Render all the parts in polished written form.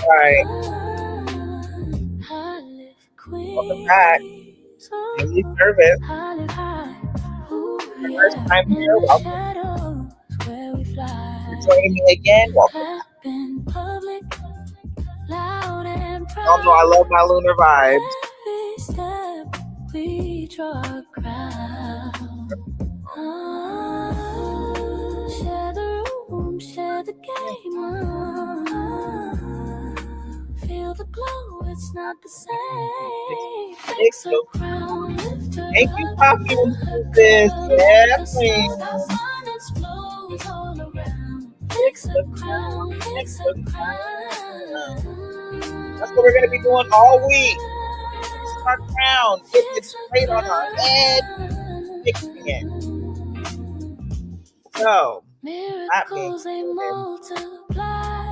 Right. Welcome back. Daily service. Your first time here. Welcome. You're joining me again. Welcome back. Y'all know I love my lunar vibes. Share the game feel the glow, it's not the same. Fix a crown, lift her Thank you, up, Coffee fill and her This. cup, Yeah, make the queen. stars have fun, it flows all around. Fix Fix a the crown. crown, Fix fix the a crown. crown. That's what we're going to be doing all week. Fixing our crown. Getting it Fix a straight on our head. Fixing it. So, that being Miracles they multiply.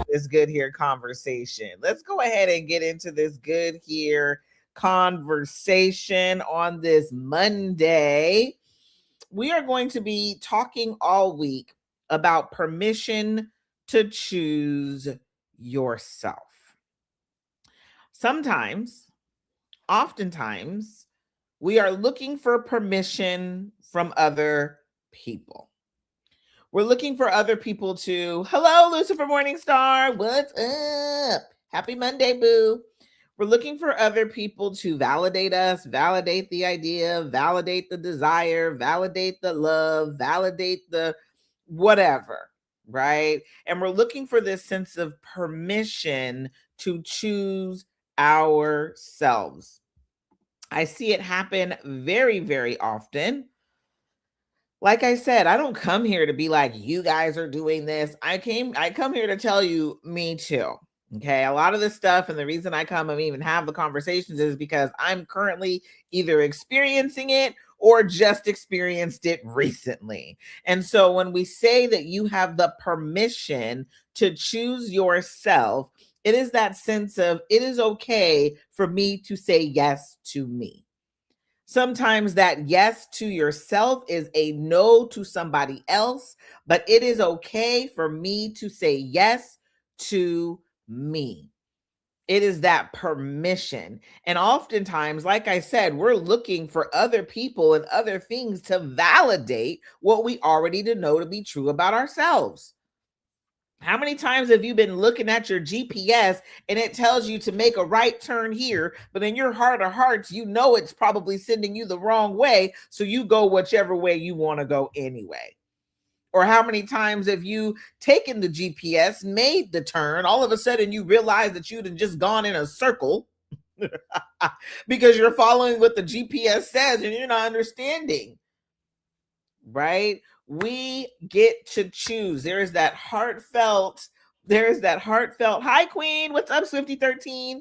this good here conversation. Let's go ahead and get into this good here conversation on this Monday. We are going to be talking all week about permission to choose yourself. Sometimes, oftentimes, we are looking for permission from other people. We're looking for other people to, hello, Lucifer Morningstar. What's up? Happy Monday, boo. We're looking for other people to validate us, validate the idea, validate the desire, validate the love, validate the whatever, right? And we're looking for this sense of permission to choose ourselves. I see it happen very, very often. Like I said, I don't come here to be like, you guys are doing this. I come here to tell you, me too. Okay. A lot of this stuff, and the reason I come and even have the conversations is because I'm currently either experiencing it or just experienced it recently. And so when we say that you have the permission to choose yourself, it is that sense of it is okay for me to say yes to me. Sometimes that yes to yourself is a no to somebody else, but it is okay for me to say yes to me. It is that permission. And oftentimes, like I said, we're looking for other people and other things to validate what we already know to be true about ourselves. How many times have you been looking at your GPS and it tells you to make a right turn here, but in your heart of hearts, you know it's probably sending you the wrong way, so you go whichever way you want to go anyway? Or how many times have you taken the GPS, made the turn, all of a sudden you realize that you'd have just gone in a circle because you're following what the GPS says and you're not understanding, right? We get to choose. There's that heartfelt, hi Queen, what's up, Swifty13?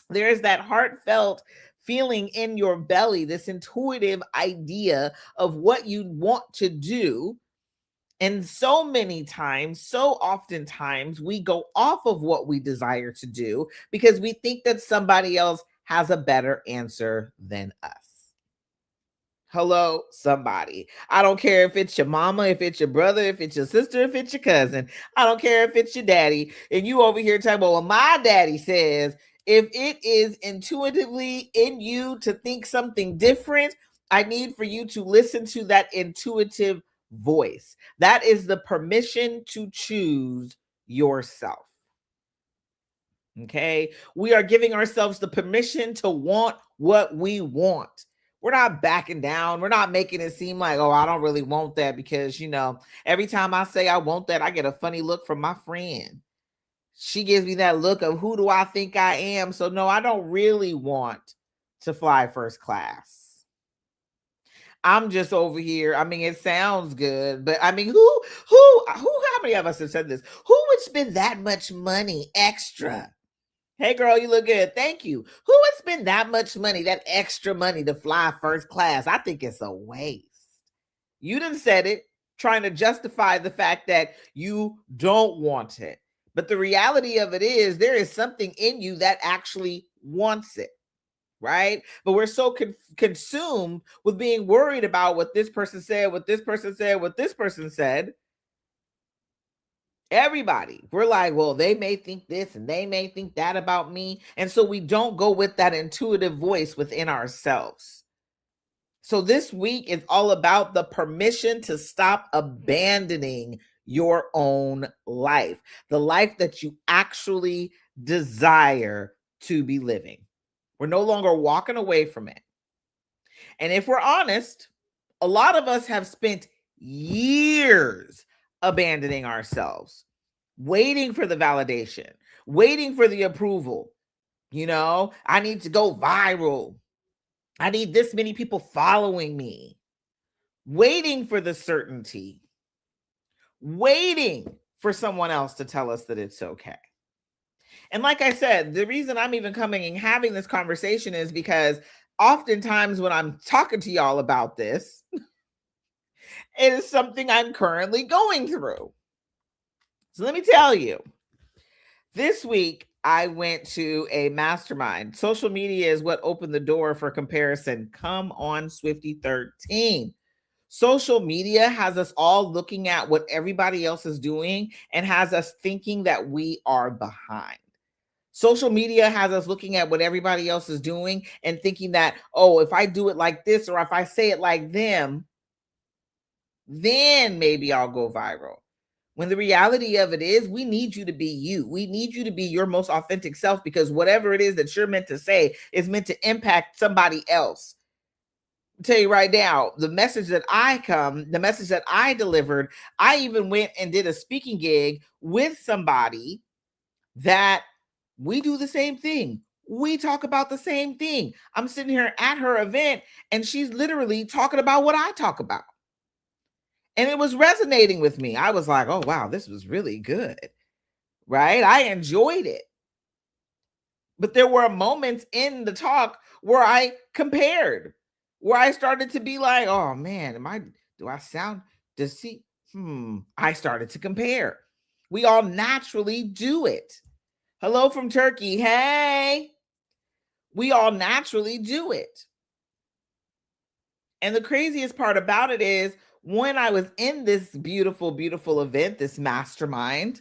There's that heartfelt feeling in your belly, this intuitive idea of what you want to do. And so many times, so oftentimes, we go off of what we desire to do because we think that somebody else has a better answer than us. Hello, somebody. I don't care if it's your mama, if it's your brother, if it's your sister, if it's your cousin. I don't care if it's your daddy. And you over here talking about, well, my daddy says, if it is intuitively in you to think something different, I need for you to listen to that intuitive voice. That is the permission to choose yourself. Okay. We are giving ourselves the permission to want what we want. We're not backing down. We're not making it seem like, oh, I don't really want that because, every time I say I want that, I get a funny look from my friend. She gives me that look of who do I think I am? So no, I don't really want to fly first class. I'm just over here. I mean, it sounds good, but I mean, how many of us have said this? Who would spend that much money extra? Hey, girl, you look good. Thank you. Who would spend that much money, that extra money to fly first class? I think it's a waste. You done said it, trying to justify the fact that you don't want it. But the reality of it is there is something in you that actually wants it, right? But we're so consumed with being worried about what this person said, what this person said, what this person said. Everybody. We're like, well, they may think this and they may think that about me. And so we don't go with that intuitive voice within ourselves. So this week is all about the permission to stop abandoning your own life, the life that you actually desire to be living. We're no longer walking away from it. And if we're honest, a lot of us have spent years abandoning ourselves, waiting for the validation, waiting for the approval. You know, I need to go viral. I need this many people following me, waiting for the certainty, waiting for someone else to tell us that it's okay. And like I said, the reason I'm even coming and having this conversation is because oftentimes when I'm talking to y'all about this, it is something I'm currently going through. So let me tell you, this week I went to a mastermind. Social media is what opened the door for comparison. Come on, Swifty 13. Social media has us all looking at what everybody else is doing and has us thinking that we are behind. Social media has us looking at what everybody else is doing and thinking that, oh, if I do it like this or if I say it like them, then maybe I'll go viral. When the reality of it is, we need you to be you. We need you to be your most authentic self, because whatever it is that you're meant to say is meant to impact somebody else. I'll tell you right now, the message that I delivered, I even went and did a speaking gig with somebody that we do the same thing. We talk about the same thing. I'm sitting here at her event and she's literally talking about what I talk about. And it was resonating with me. I was like, oh, wow, this was really good, right? I enjoyed it. But there were moments in the talk where I compared, where I started to be like, oh, man, I started to compare. We all naturally do it. Hello from Turkey. Hey, we all naturally do it. And the craziest part about it is, when I was in this beautiful, beautiful event, this mastermind,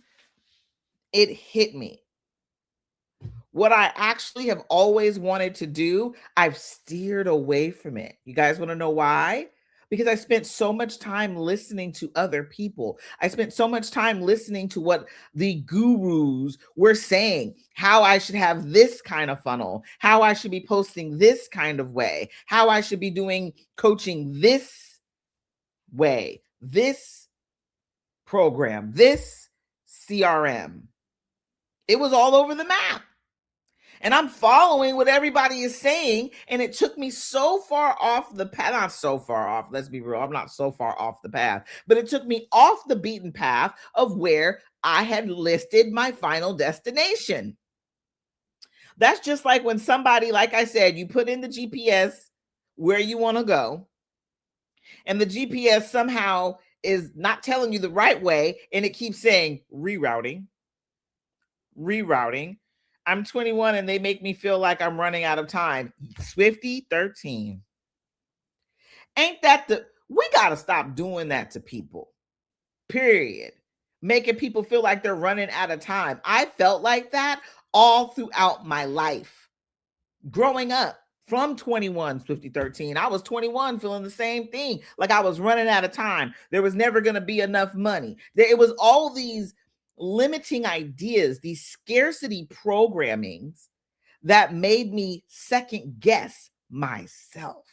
it hit me. What I actually have always wanted to do, I've steered away from it. You guys want to know why? Because I spent so much time listening to other people. I spent so much time listening to what the gurus were saying, how I should have this kind of funnel, how I should be posting this kind of way, how I should be doing coaching this way, this program, this CRM. It was all over the map. And I'm following what everybody is saying. And it took me so far off the path. Not so far off. Let's be real. I'm not so far off the path. But it took me off the beaten path of where I had listed my final destination. That's just like when somebody, like I said, you put in the GPS where you want to go, and the GPS somehow is not telling you the right way, and it keeps saying rerouting. I'm 21 and they make me feel like I'm running out of time. Swifty 13. Ain't that we got to stop doing that to people. Period. Making people feel like they're running out of time. I felt like that all throughout my life. Growing up, from 21, Swifty 13, I was 21 feeling the same thing, like I was running out of time. There was never going to be enough money. It was all these limiting ideas, these scarcity programmings that made me second guess myself.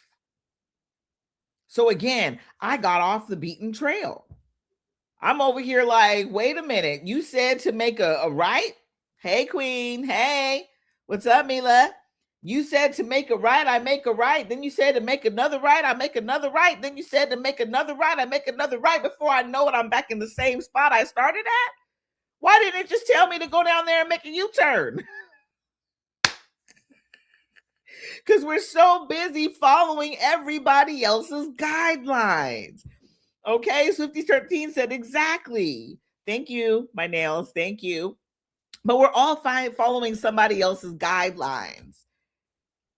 So again, I got off the beaten trail. I'm over here like, wait a minute, you said to make a right? Hey, Queen. Hey, what's up, Mila? You said to make a right, I make a right. Then you said to make another right, I make another right. Then you said to make another right, I make another right. Before I know it, I'm back in the same spot I started at. Why didn't it just tell me to go down there and make a U-turn? Because we're so busy following everybody else's guidelines. Okay, Swifty 13 said exactly. Thank you, my nails. Thank you. But we're all following somebody else's guidelines.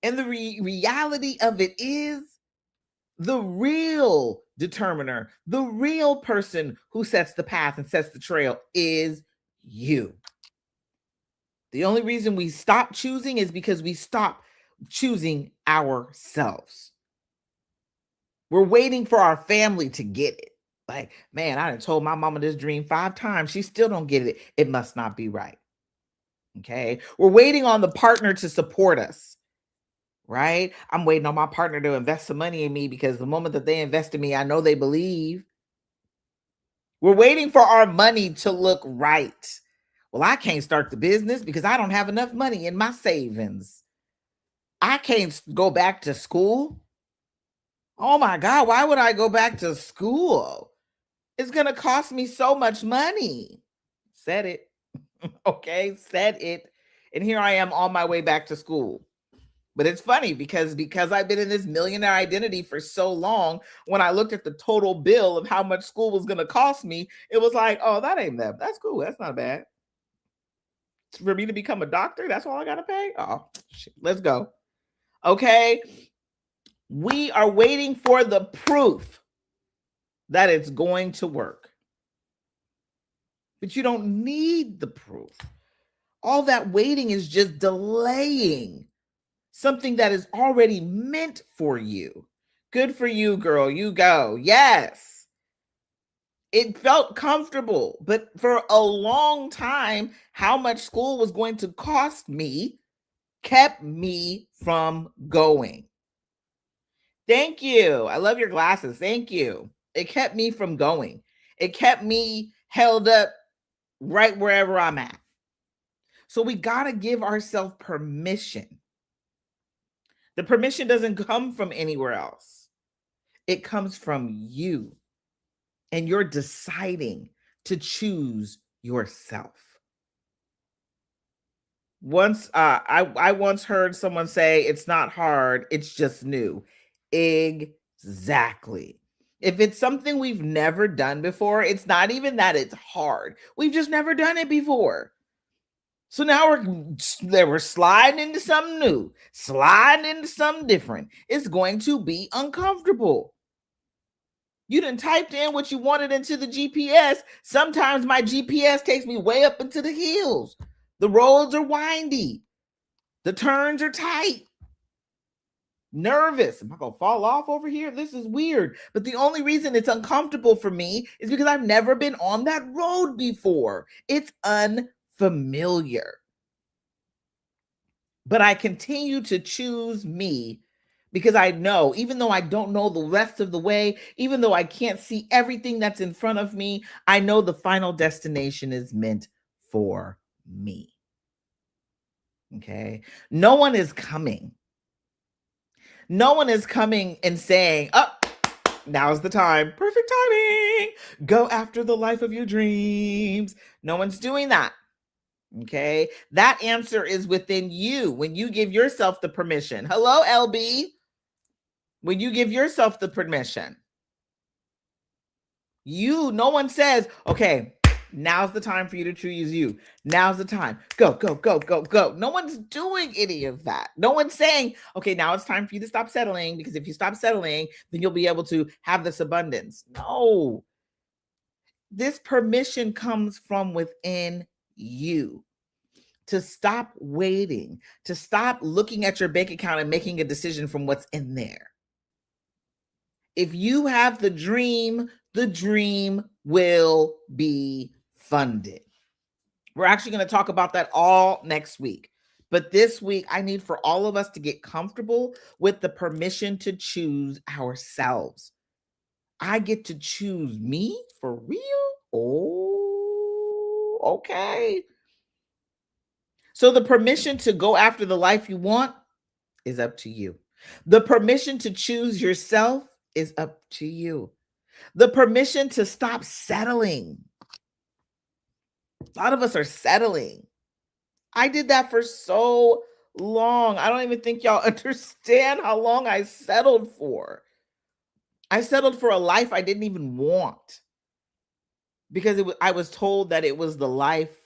And the reality of it is, the real determiner, the real person who sets the path and sets the trail is you. The only reason we stop choosing is because we stop choosing ourselves. We're waiting for our family to get it. Like, man, I done told my mama this dream 5 times. She still don't get it. It must not be right. Okay. We're waiting on the partner to support us, right? I'm waiting on my partner to invest some money in me because the moment that they invest in me, I know they believe. We're waiting for our money to look right. Well, I can't start the business because I don't have enough money in my savings. I can't go back to school. Oh my God, why would I go back to school? It's going to cost me so much money. Said it. Okay, said it. And here I am on my way back to school. But it's funny because I've been in this millionaire identity for so long, when I looked at the total bill of how much school was going to cost me, it was like, oh, that ain't that. That's cool. That's not bad. For me to become a doctor, that's all I got to pay? Oh, shit. Let's go. Okay. We are waiting for the proof that it's going to work. But you don't need the proof. All that waiting is just delaying something that is already meant for you. Good for you, girl. You go. Yes. It felt comfortable, but for a long time, how much school was going to cost me kept me from going. Thank you. I love your glasses. Thank you. It kept me from going. It kept me held up right wherever I'm at. So we got to give ourselves permission. The permission doesn't come from anywhere else. It comes from you. And you're deciding to choose yourself. I once heard someone say, it's not hard, it's just new. Exactly. If it's something we've never done before, it's not even that it's hard. We've just never done it before. So now we're sliding into something new, sliding into something different. It's going to be uncomfortable. You done typed in what you wanted into the GPS. Sometimes my GPS takes me way up into the hills. The roads are windy. The turns are tight. Nervous. Am I going to fall off over here? This is weird. But the only reason it's uncomfortable for me is because I've never been on that road before. It's unfamiliar. But I continue to choose me because I know, even though I don't know the rest of the way, even though I can't see everything that's in front of me, I know the final destination is meant for me. Okay. No one is coming. No one is coming and saying, oh, now's the time. Perfect timing. Go after the life of your dreams. No one's doing that. Okay. That answer is within you when you give yourself the permission. Hello, LB. When you give yourself the permission, no one says, okay, now's the time for you to choose you. Now's the time. Go, go, go, go, go. No one's doing any of that. No one's saying, okay, now it's time for you to stop settling, because if you stop settling, then you'll be able to have this abundance. No. This permission comes from within you. To stop waiting, to stop looking at your bank account and making a decision from what's in there. If you have the dream will be funded. We're actually going to talk about that all next week. But this week, I need for all of us to get comfortable with the permission to choose ourselves. I get to choose me for real? Oh, okay. So the permission to go after the life you want is up to you. The permission to choose yourself is up to you. The permission to stop settling. A lot of us are settling. I did that for so long. I don't even think y'all understand how long I settled for. I settled for a life I didn't even want because I was told that it was the life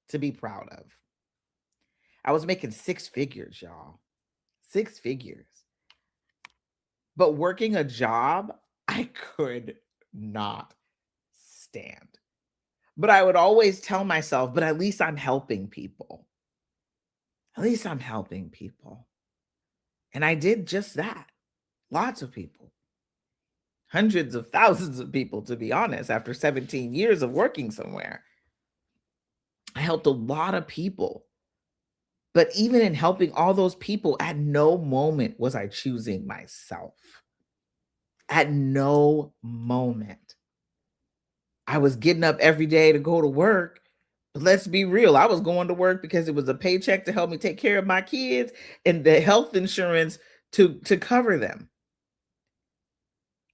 to be proud of. I was making 6 figures, y'all. 6 figures. But working a job, I could not stand. But I would always tell myself, but at least I'm helping people. At least I'm helping people. And I did just that. Lots of people, hundreds of thousands of people, to be honest, after 17 years of working somewhere. I helped a lot of people. But even in helping all those people, at no moment was I choosing myself. At no moment. I was getting up every day to go to work. But let's be real, I was going to work because it was a paycheck to help me take care of my kids and the health insurance to cover them.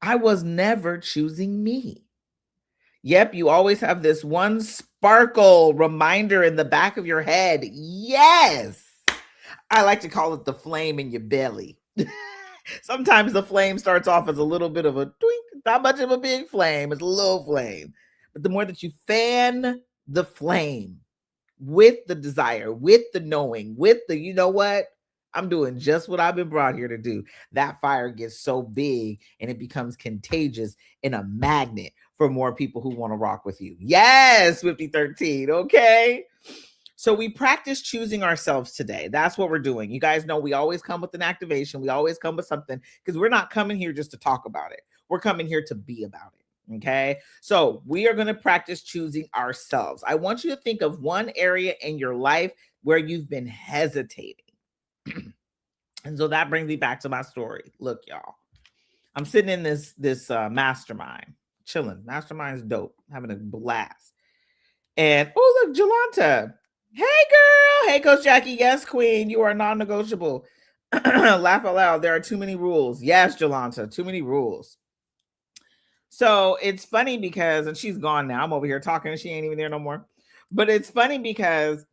I was never choosing me. Yep, you always have this one sparkle reminder in the back of your head. Yes. I like to call it the flame in your belly. Sometimes the flame starts off as a little bit of a twink, not much of a big flame, it's a little flame. But the more that you fan the flame with the desire, with the knowing, with the, you know what? I'm doing just what I've been brought here to do. That fire gets so big and it becomes contagious and a magnet for more people who want to rock with you. Yes, 5013. Okay. So we practice choosing ourselves today. That's what we're doing. You guys know we always come with an activation. We always come with something because we're not coming here just to talk about it. We're coming here to be about it. Okay. So we are going to practice choosing ourselves. I want you to think of one area in your life where you've been hesitating. And so that brings me back to my story. Look, y'all, I'm sitting in this mastermind, chilling. Mastermind's dope, having a blast. And oh, look, Jolanta. Hey, girl. Hey, Coach Jackie. Yes, Queen. You are non-negotiable. Laugh out loud. There are too many rules. Yes, Jolanta. Too many rules. So it's funny because, and she's gone now. I'm over here talking and she ain't even there no more. But it's funny because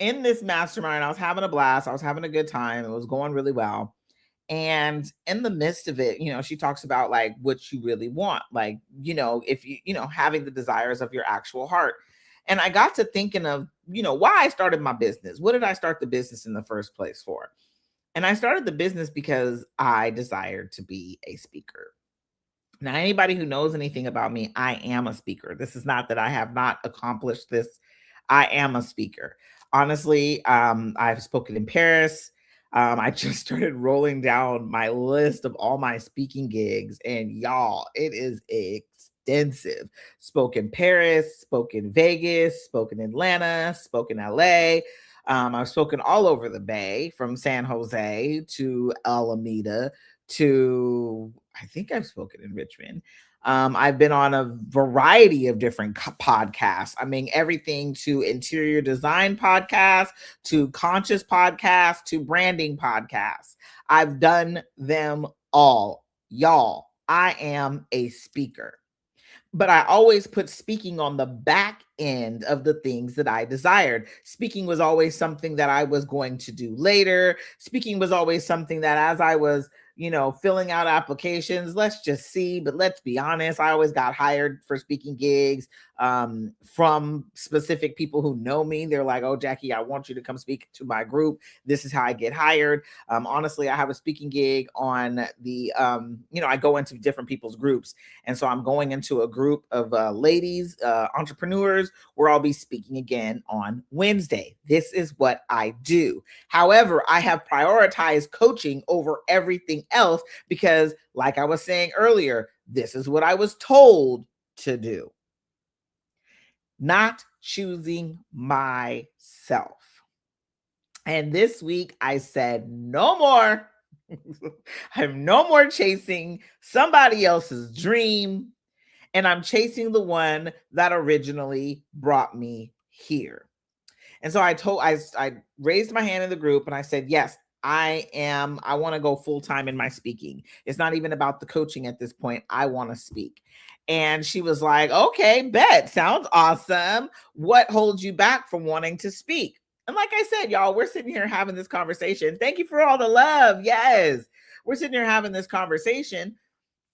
in this mastermind, I was having a blast. I was having a good time. It was going really well. And in the midst of it, she talks about like what you really want, like, if having the desires of your actual heart. And I got to thinking of, why I started my business. What did I start the business in the first place for? And I started the business because I desired to be a speaker. Now, anybody who knows anything about me, I am a speaker. This is not that I have not accomplished this. I am a speaker. Honestly, I've spoken in Paris. I just started rolling down my list of all my speaking gigs, and y'all, it is extensive. Spoke in Paris, spoke in Vegas, spoke in Atlanta, spoke in LA. I've spoken all over the Bay, from San Jose to Alameda to, I think I've spoken in Richmond. I've been on a variety of different podcasts. I mean, everything to interior design podcasts, to conscious podcasts, to branding podcasts. I've done them all. Y'all, I am a speaker. But I always put speaking on the back end of the things that I desired. Speaking was always something that I was going to do later. Speaking was always something that as I was, filling out applications, let's just see, but let's be honest, I always got hired for speaking gigs from specific people who know me. They're like, oh, Jackie, I want you to come speak to my group. This is how I get hired. Honestly, I have a speaking gig on the, I go into different people's groups. And so I'm going into a group of ladies, entrepreneurs, where I'll be speaking again on Wednesday. This is what I do. However, I have prioritized coaching over everything else because, like I was saying earlier, this is what I was told to do. Not choosing myself. And this week I said, no more. I'm no more chasing somebody else's dream. And I'm chasing the one that originally brought me here. And so I raised my hand in the group and I said, yes, I want to go full time in my speaking. It's not even about the coaching at this point. I want to speak. And she was like, okay, bet. Sounds awesome. What holds you back from wanting to speak? And like I said, y'all, we're sitting here having this conversation. Thank you for all the love. Yes. We're sitting here having this conversation.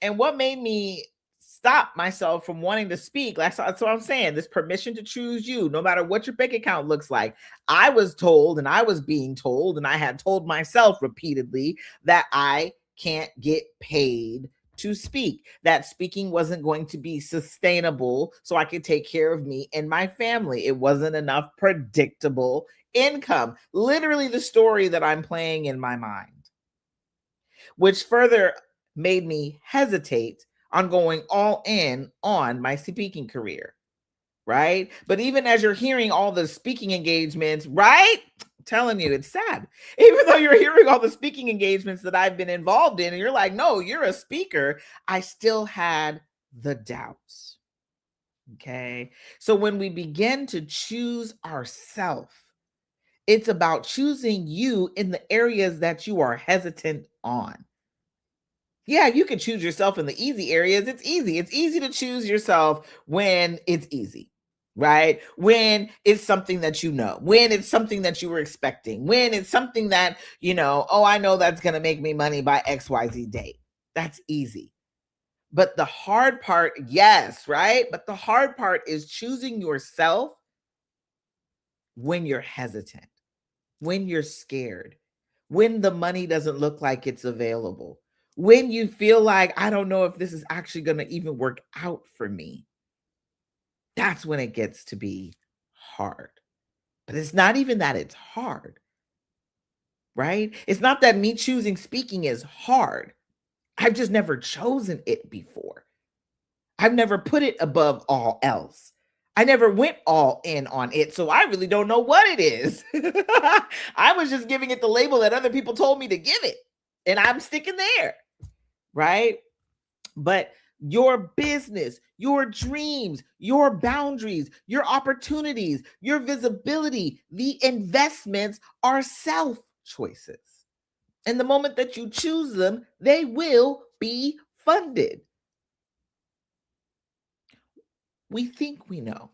And what made me stop myself from wanting to speak, that's what I'm saying, this permission to choose you, no matter what your bank account looks like. I was told, and I was being told, and I had told myself repeatedly that I can't get paid to speak. That speaking wasn't going to be sustainable so I could take care of me and my family. It wasn't enough predictable income. Literally, the story that I'm playing in my mind, which further made me hesitate on going all in on my speaking career. Right? But even as you're hearing all the speaking engagements, right? I'm telling you, it's sad. Even though you're hearing all the speaking engagements that I've been involved in, and you're like, no, you're a speaker, I still had the doubts. Okay. So when we begin to choose ourselves, it's about choosing you in the areas that you are hesitant on. Yeah, you can choose yourself in the easy areas. It's easy. It's easy to choose yourself when it's easy, right? When it's something that you know, when it's something that you were expecting, when it's something that, oh, I know that's going to make me money by XYZ date. That's easy. But the hard part, yes, right? But the hard part is choosing yourself when you're hesitant, when you're scared, when the money doesn't look like it's available, when you feel like, I don't know if this is actually going to even work out for me. That's when it gets to be hard. But it's not even that it's hard, right? It's not that me choosing speaking is hard. I've just never chosen it before. I've never put it above all else. I never went all in on it, so I really don't know what it is. I was just giving it the label that other people told me to give it, and I'm sticking there, right? But your business, your dreams, your boundaries, your opportunities, your visibility, the investments are self choices. And the moment that you choose them, they will be funded. We think we know.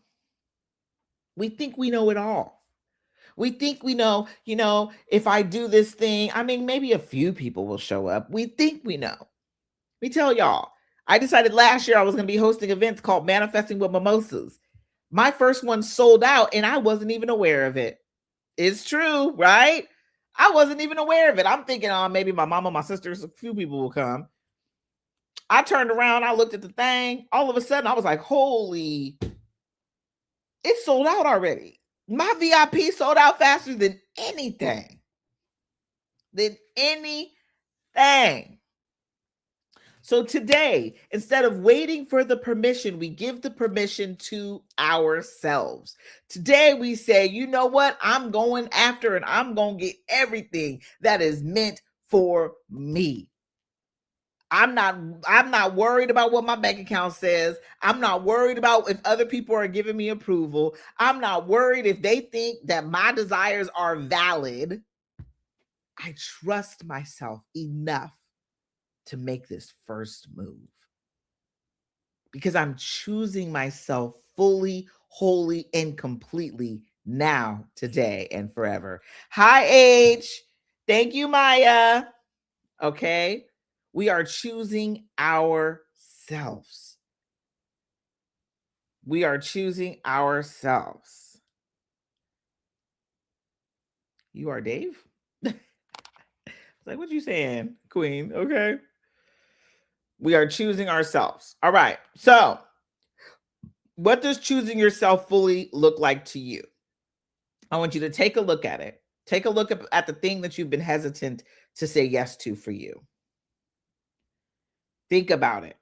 We think we know it all. We think we know, if I do this thing, I mean, maybe a few people will show up. We think we know. Let me tell y'all, I decided last year I was going to be hosting events called Manifesting with Mimosas. My first one sold out and I wasn't even aware of it. It's true, right? I wasn't even aware of it. I'm thinking, oh, maybe my mama, my sisters, a few people will come. I turned around, I looked at the thing. All of a sudden, I was like, holy, it's sold out already. My VIP sold out faster than anything. So today, instead of waiting for the permission, we give the permission to ourselves. Today we say, you know what? I'm going after and I'm going to get everything that is meant for me. I'm not worried about what my bank account says. I'm not worried about if other people are giving me approval. I'm not worried if they think that my desires are valid. I trust myself enough to make this first move because I'm choosing myself fully, wholly, and completely now, today, and forever. Hi, H. Thank you, Maya. Okay. We are choosing ourselves. We are choosing ourselves. You are Dave? Like, what you saying, Queen? Okay. We are choosing ourselves. All right. So, what does choosing yourself fully look like to you? I want you to take a look at it. Take a look at the thing that you've been hesitant to say yes to for you. Think about it.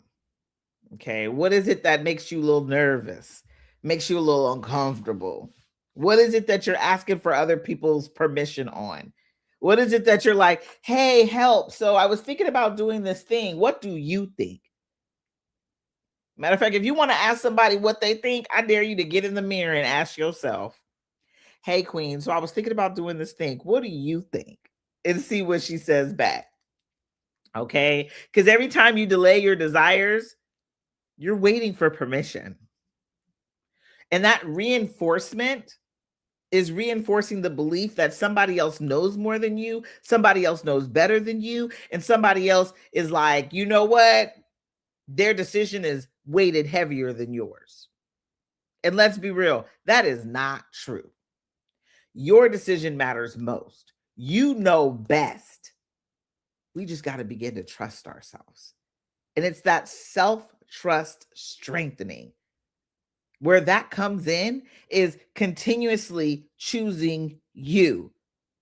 Okay. What is it that makes you a little nervous? Makes you a little uncomfortable? What is it that you're asking for other people's permission on? What is it that you're like, hey, help? So I was thinking about doing this thing. What do you think? Matter of fact, if you want to ask somebody what they think, I dare you to get in the mirror and ask yourself, hey, Queen, so I was thinking about doing this thing. What do you think? And see what she says back. Okay? Because every time you delay your desires, you're waiting for permission. And that reinforcement is reinforcing the belief that somebody else knows more than you, somebody else knows better than you, and somebody else is like, you know what? Their decision is weighted heavier than yours. And let's be real, that is not true. Your decision matters most. You know best. We just got to begin to trust ourselves. And it's that self-trust strengthening. Where that comes in is continuously choosing you.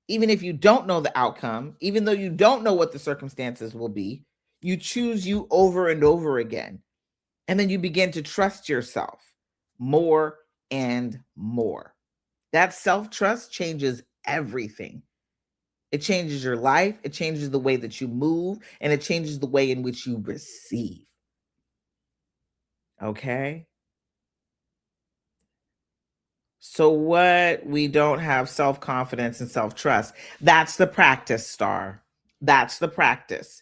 Even if you don't know the outcome, even though you don't know what the circumstances will be, you choose you over and over again. And then you begin to trust yourself more and more. That self-trust changes everything. It changes your life, it changes the way that you move, and it changes the way in which you receive. Okay? So what we don't have self-confidence and self-trust. That's the practice, Star. That's the practice.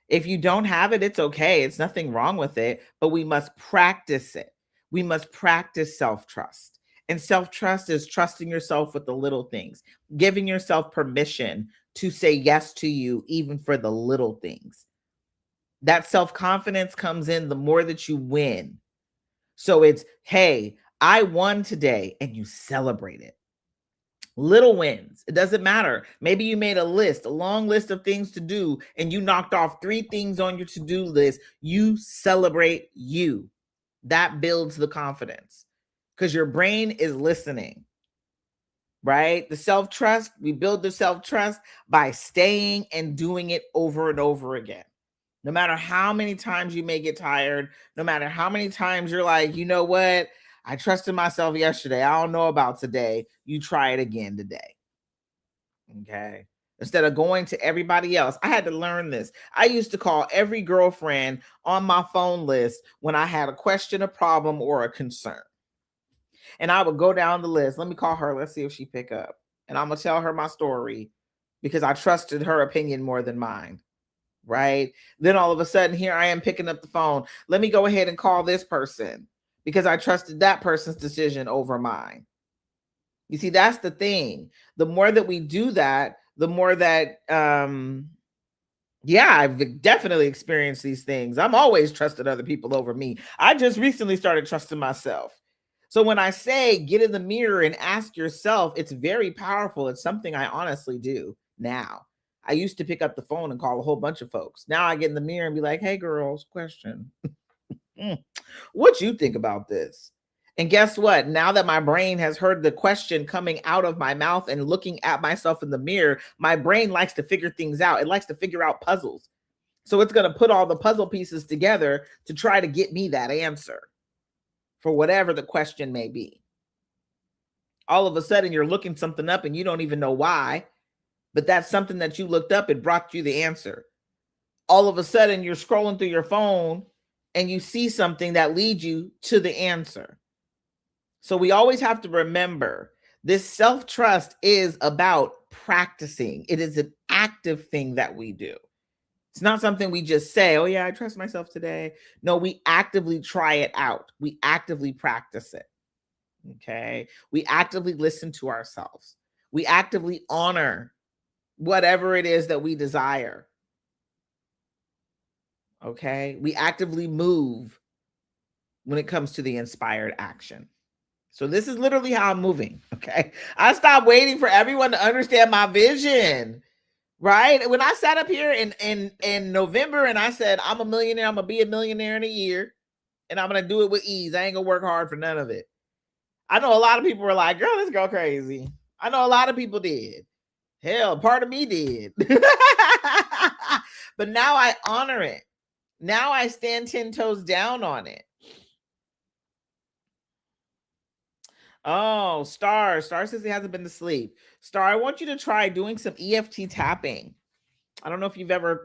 If you don't have it, it's okay. It's nothing wrong with it, but we must practice it. We must practice self-trust. And self-trust is trusting yourself with the little things, giving yourself permission to say yes to you, even for the little things. That self-confidence comes in the more that you win. So it's, hey, I won today, and you celebrate it. Little wins. It doesn't matter. Maybe you made a list, a long list of things to do, and you knocked off 3 things on your to-do list. You celebrate you. That builds the confidence because your brain is listening, right? The self-trust, we build the self-trust by staying and doing it over and over again. No matter how many times you may get tired, no matter how many times you're like, you know what? I trusted myself yesterday. I don't know about today. You try it again today. Okay. Instead of going to everybody else, I had to learn this. I used to call every girlfriend on my phone list when I had a question, a problem, or a concern. And I would go down the list. Let me call her. Let's see if she pick up. And I'm going to tell her my story because I trusted her opinion more than mine. Right? Then all of a sudden, here I am picking up the phone. Let me go ahead and call this person because I trusted that person's decision over mine. You see, that's the thing. The more that we do that, the more that, yeah, I've definitely experienced these things. I'm always trusted other people over me. I just recently started trusting myself. So when I say get in the mirror and ask yourself, it's very powerful. It's something I honestly do now. I used to pick up the phone and call a whole bunch of folks. Now I get in the mirror and be like, hey, girls, question. What you think about this? And guess what? Now that my brain has heard the question coming out of my mouth and looking at myself in the mirror, my brain likes to figure things out. It likes to figure out puzzles. So it's going to put all the puzzle pieces together to try to get me that answer for whatever the question may be. All of a sudden, you're looking something up and you don't even know why, but that's something that you looked up. It brought you the answer. All of a sudden, you're scrolling through your phone and you see something that leads you to the answer. So we always have to remember this self-trust is about practicing. It is an active thing that we do. It's not something we just say, oh yeah, I trust myself today. No, we actively try it out. We actively practice it. Okay. We actively listen to ourselves. We actively honor whatever it is that we desire. Okay. We actively move when it comes to the inspired action. So this is literally how I'm moving. Okay. I stopped waiting for everyone to understand my vision. Right. When I sat up here in November and I said, I'm a millionaire, I'm gonna be a millionaire in a year, and I'm gonna do it with ease. I ain't gonna work hard for none of it. I know a lot of people were like, girl, this girl crazy. I know a lot of people did. Hell, part of me did. But now I honor it. Now I stand 10 toes down on it. Oh, Star says he hasn't been to sleep. Star, I want you to try doing some EFT tapping. I don't know if you've ever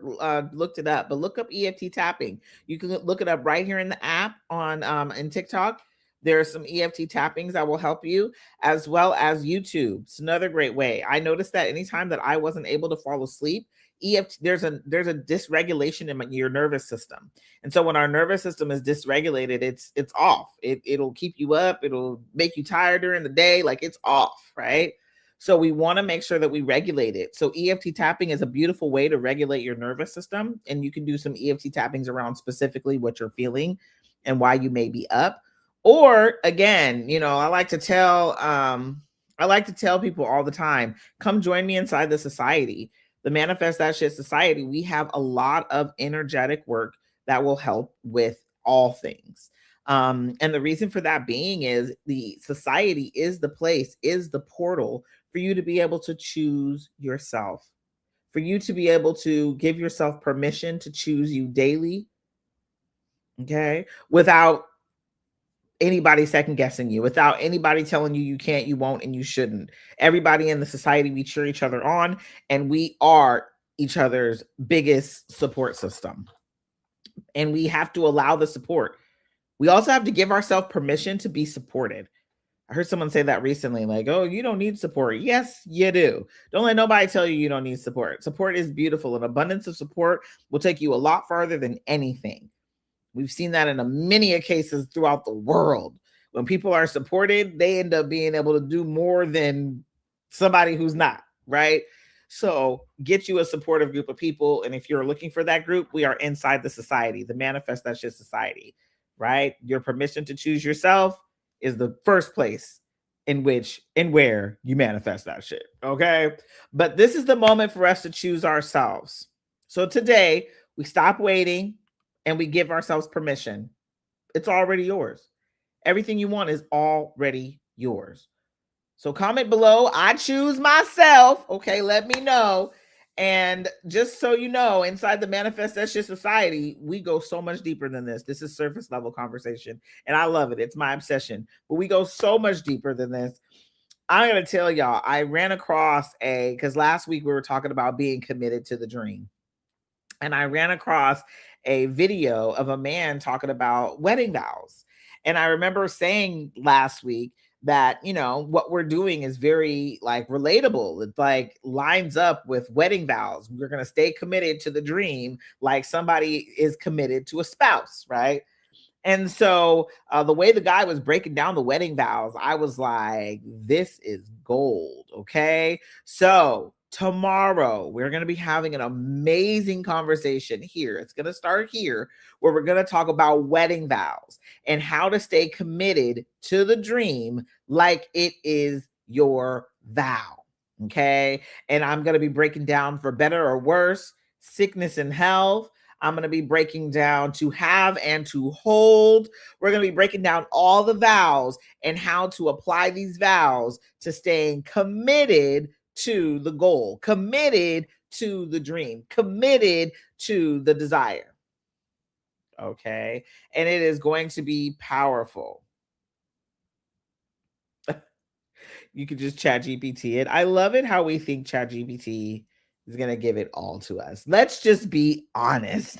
looked it up, but look up EFT tapping. You can look it up right here in the app on in TikTok. There are some EFT tappings that will help you, as well as YouTube. It's another great way. I noticed that anytime that I wasn't able to fall asleep, EFT there's a dysregulation in your nervous system. And so when our nervous system is dysregulated, it's off. It'll keep you up, it'll make you tired during the day, like it's off, right? So we want to make sure that we regulate it. So EFT tapping is a beautiful way to regulate your nervous system. And you can do some EFT tappings around specifically what you're feeling and why you may be up. Or again, I like to tell people all the time, come join me inside the society. the Manifest That Shit Society, we have a lot of energetic work that will help with all things. And the reason for that being is the society is the place, is the portal for you to be able to choose yourself, for you to be able to give yourself permission to choose you daily, okay, without anybody second guessing you, without anybody telling you you can't, you won't, and you shouldn't. Everybody in the society, we cheer each other on, and we are each other's biggest support system. And we have to allow the support. We also have to give ourselves permission to be supported. I heard someone say that recently, like, oh, you don't need support. Yes, you do. Don't let nobody tell you don't need support. Support is beautiful. An abundance of support will take you a lot farther than anything. We've seen that in many cases throughout the world. When people are supported, they end up being able to do more than somebody who's not, right? So get you a supportive group of people. And if you're looking for that group, we are inside the society, the Manifest That Shit Society, right? Your permission to choose yourself is the first place in which and where you manifest that shit. Okay. But this is the moment for us to choose ourselves. So today we stop waiting and we give ourselves permission. It's already yours. Everything you want is already yours. So comment below, I choose myself. Okay, let me know. And just so you know, inside the Manifest That Shit Society, we go so much deeper than this. This is surface level conversation, and I love it. It's my obsession. But we go so much deeper than this. I'm going to tell y'all, I ran across because last week we were talking about being committed to the dream. And I ran across a video of a man talking about wedding vows. And I remember saying last week that, you know, what we're doing is very like relatable. It like lines up with wedding vows. We're going to stay committed to the dream like somebody is committed to a spouse, right? And so the way the guy was breaking down the wedding vows, I was like, this is gold. Okay. So tomorrow, we're going to be having an amazing conversation here. It's going to start here where we're going to talk about wedding vows and how to stay committed to the dream like it is your vow. Okay. And I'm going to be breaking down for better or worse, sickness and health. I'm going to be breaking down to have and to hold. We're going to be breaking down all the vows and how to apply these vows to staying committed to the goal, committed to the dream, committed to the desire. Okay. And it is going to be powerful. You could just chat GPT it. I love it how we think chat GPT is going to give it all to us. Let's just be honest.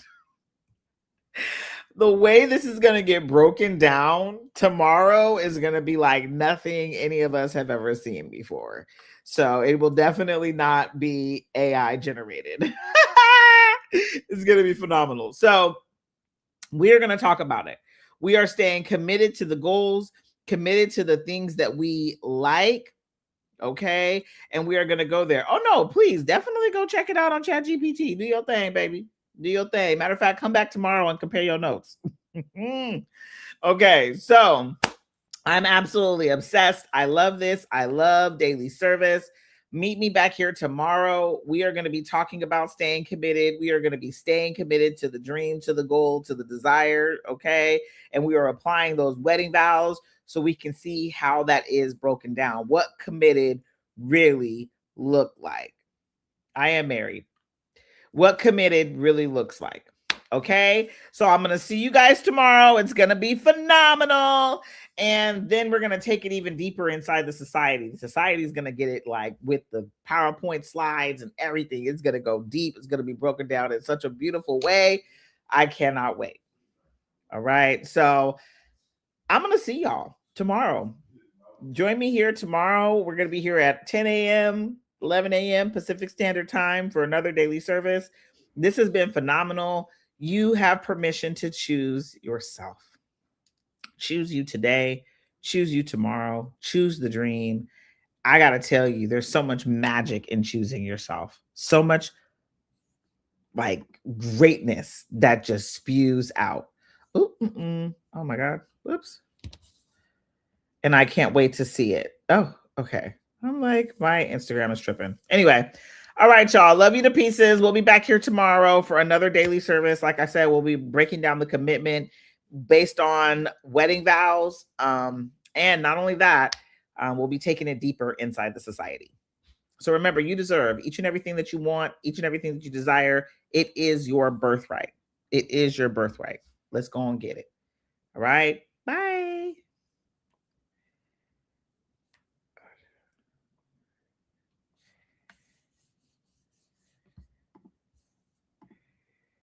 The way this is going to get broken down tomorrow is going to be like nothing any of us have ever seen before. So it will definitely not be AI generated. It's going to be phenomenal. So we're going to talk about it. We are staying committed to the goals, committed to the things that we like. Okay. And we are going to go there. Oh, no, please definitely go check it out on ChatGPT. Do your thing, baby. Do your thing. Matter of fact, come back tomorrow and compare your notes. Okay, so I'm absolutely obsessed. I love this. I love daily service. Meet me back here tomorrow. We are going to be talking about staying committed. We are going to be staying committed to the dream, to the goal, to the desire. Okay. And we are applying those wedding vows so we can see how that is broken down. What committed really look like. I am married. What committed really looks like. Okay. So I'm going to see you guys tomorrow. It's going to be phenomenal. And then we're going to take it even deeper inside the society. The society is going to get it like with the PowerPoint slides and everything. It's going to go deep. It's going to be broken down in such a beautiful way. I cannot wait. All right. So I'm going to see y'all tomorrow. Join me here tomorrow. We're going to be here at 10 a.m., 11 a.m. Pacific Standard Time for another daily service. This has been phenomenal. You have permission to choose yourself. Choose you today. Choose you tomorrow. Choose the dream. I got to tell you, there's so much magic in choosing yourself. So much like greatness that just spews out. Oh my God. Whoops. And I can't wait to see it. Oh, okay. I'm like, my Instagram is tripping. Anyway, All right, y'all. Love you to pieces. We'll be back here tomorrow for another daily service. Like I said, we'll be breaking down the commitment based on wedding vows. And not only that, we'll be taking it deeper inside the society. So remember, you deserve each and everything that you want, each and everything that you desire. It is your birthright. It is your birthright. Let's go and get it. All right.